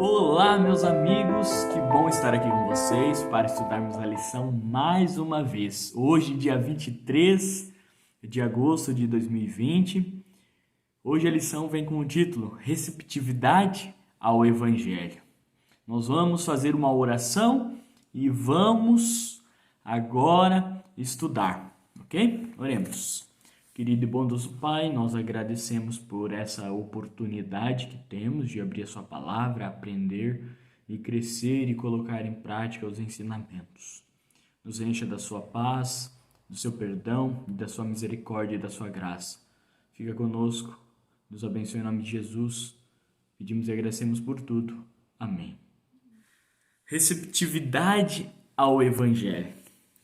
Olá, meus amigos, que bom estar aqui com vocês para estudarmos a lição mais uma vez. Hoje, dia 23 de agosto de 2020, hoje a lição vem com o título Receptividade ao Evangelho. Nós vamos fazer uma oração e vamos agora estudar, ok? Oremos. Querido e bondoso Pai, nós agradecemos por essa oportunidade que temos de abrir a Sua palavra, aprender e crescer e colocar em prática os ensinamentos. Nos encha da Sua paz, do Seu perdão, da Sua misericórdia e da Sua graça. Fica conosco, nos abençoe em nome de Jesus. Pedimos e agradecemos por tudo. Amém. Receptividade ao Evangelho.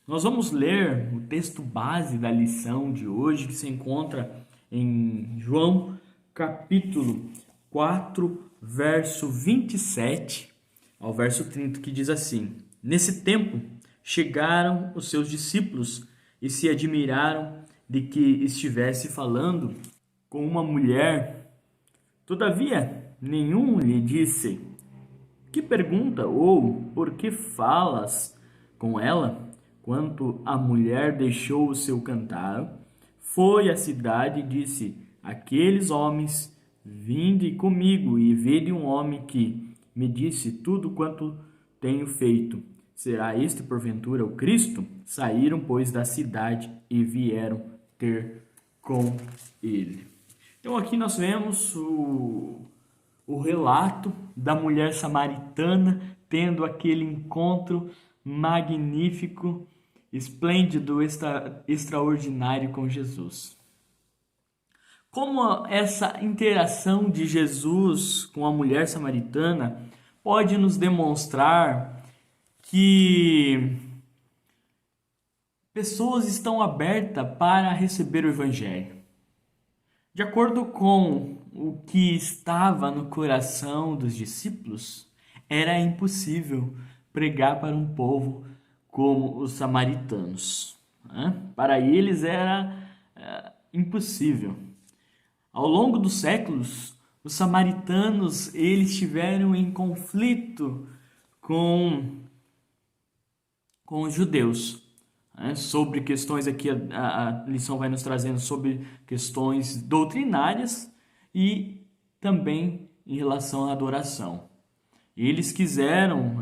Nós vamos ler o texto base da lição de hoje, que se encontra em João, capítulo 4, verso 27 ao verso 30, que diz assim: Nesse tempo chegaram os seus discípulos e se admiraram de que estivesse falando com uma mulher. Todavia, nenhum lhe disse: Que pergunta ou por que falas com ela? Quando a mulher deixou o seu cantar, foi à cidade e disse: Aqueles homens, vinde comigo e vede um homem que me disse tudo quanto tenho feito. Será este porventura o Cristo? Saíram, pois, da cidade e vieram ter com ele. Então aqui nós vemos o relato da mulher samaritana tendo aquele encontro magnífico, esplêndido, extraordinário com Jesus. Como essa interação de Jesus com a mulher samaritana pode nos demonstrar que pessoas estão abertas para receber o Evangelho. De acordo com o que estava no coração dos discípulos, era impossível pregar para um povo como os samaritanos. Para eles era impossível. Ao longo dos séculos, os samaritanos eles estiveram em conflito com os judeus. Sobre questões aqui, a lição vai nos trazendo sobre questões doutrinárias e também em relação à adoração. Eles quiseram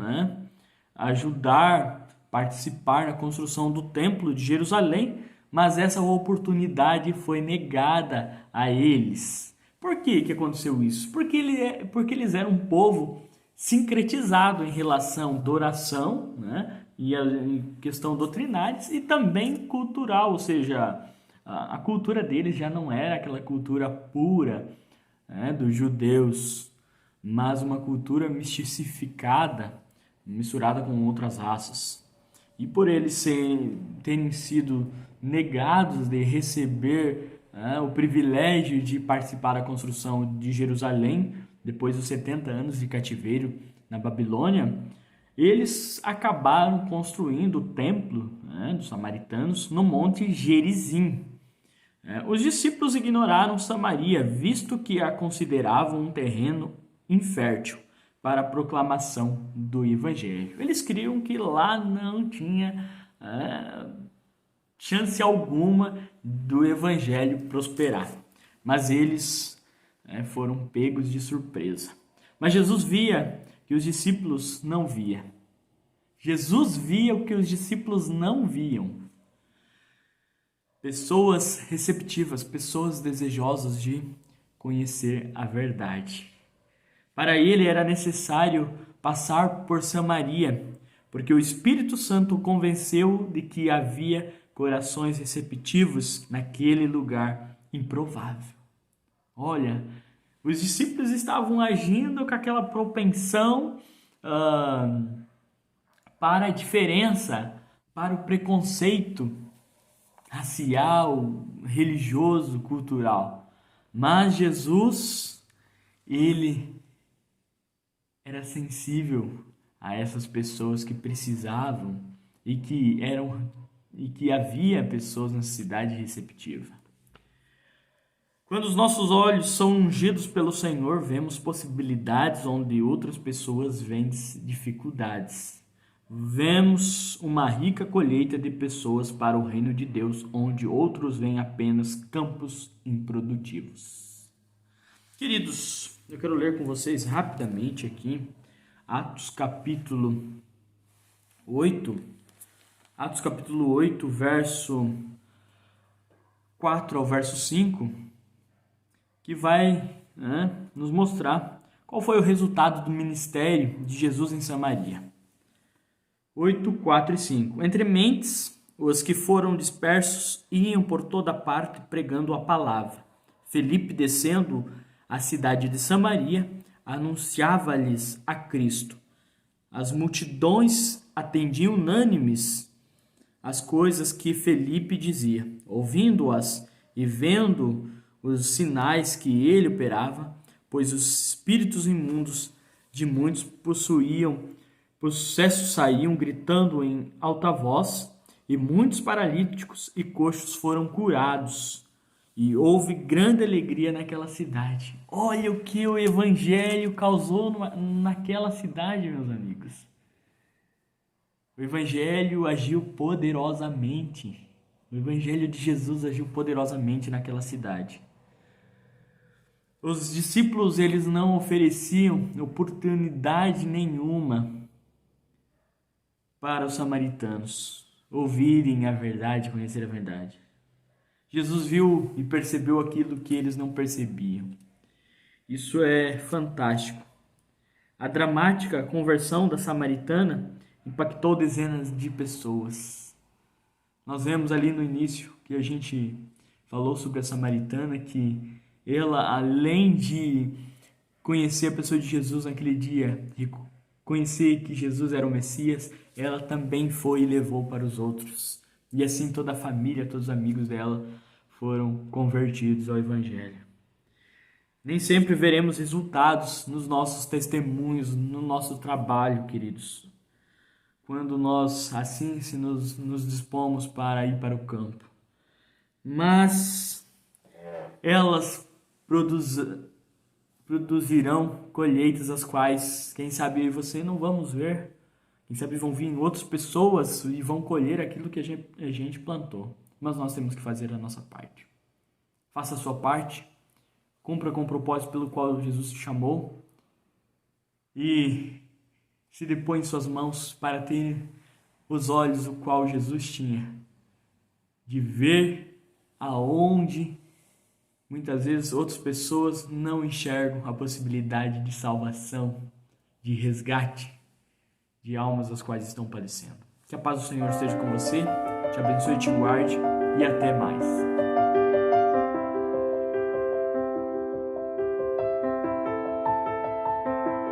ajudar, participar na construção do Templo de Jerusalém, mas essa oportunidade foi negada a eles. Por que aconteceu isso? Porque eles eram um povo sincretizado em relação à adoração, e a questão doutrinária e também cultural, ou seja, a cultura deles já não era aquela cultura pura dos judeus, mas uma cultura mistificada, misturada com outras raças. E por eles terem sido negados de receber o privilégio de participar da construção de Jerusalém, depois dos 70 anos de cativeiro na Babilônia, eles acabaram construindo o templo dos samaritanos no Monte Gerizim. Os discípulos ignoraram Samaria, visto que a consideravam um terreno infértil para a proclamação do Evangelho. Eles criam que lá não tinha chance alguma do Evangelho prosperar. Mas eles foram pegos de surpresa. Mas Jesus via que os discípulos não viam. Jesus via o que os discípulos não viam. Pessoas receptivas, pessoas desejosas de conhecer a verdade. Para ele era necessário passar por Samaria, porque o Espírito Santo o convenceu de que havia corações receptivos naquele lugar improvável. Olha, os discípulos estavam agindo com aquela propensão para a diferença, para o preconceito racial, religioso, cultural. Mas Jesus, ele era sensível a essas pessoas que precisavam e que havia pessoas na cidade receptiva. Quando os nossos olhos são ungidos pelo Senhor, vemos possibilidades onde outras pessoas veem dificuldades. Vemos uma rica colheita de pessoas para o reino de Deus, onde outros veem apenas campos improdutivos. Queridos, eu quero ler com vocês rapidamente aqui Atos capítulo 8. Atos capítulo 8, verso 4 ao verso 5, que vai nos mostrar qual foi o resultado do ministério de Jesus em Samaria. 8, 4 e 5. Entre mentes, os que foram dispersos iam por toda parte pregando a palavra. Felipe, descendo à cidade de Samaria, anunciava-lhes a Cristo. As multidões atendiam unânimes as coisas que Felipe dizia. Ouvindo-as e vendo os sinais que ele operava, pois os espíritos imundos de muitos possessos saíam gritando em alta voz, e muitos paralíticos e coxos foram curados. E houve grande alegria naquela cidade. Olha o que o evangelho causou naquela cidade, meus amigos. O evangelho agiu poderosamente. O evangelho de Jesus agiu poderosamente naquela cidade. Os discípulos, eles não ofereciam oportunidade nenhuma para os samaritanos ouvirem a verdade, conhecer a verdade. Jesus viu e percebeu aquilo que eles não percebiam. Isso é fantástico. A dramática conversão da samaritana impactou dezenas de pessoas. Nós vemos ali no início que a gente falou sobre a samaritana, que ela, além de conhecer a pessoa de Jesus naquele dia, conhecer que Jesus era o Messias, ela também foi e levou para os outros. E assim toda a família, todos os amigos dela foram convertidos ao Evangelho. Nem sempre veremos resultados nos nossos testemunhos, no nosso trabalho, queridos. Quando nós assim nos dispomos para ir para o campo. Mas elas produzirão colheitas as quais, quem sabe eu e você não vamos ver. Quem sabe vão vir outras pessoas e vão colher aquilo que a gente plantou. Mas nós temos que fazer a nossa parte. Faça a sua parte. Cumpra com o propósito pelo qual Jesus te chamou. E se depõe em suas mãos para ter os olhos o qual Jesus tinha. De ver aonde muitas vezes outras pessoas não enxergam a possibilidade de salvação, de resgate de almas as quais estão padecendo. Que a paz do Senhor esteja com você, te abençoe e te guarde, e até mais.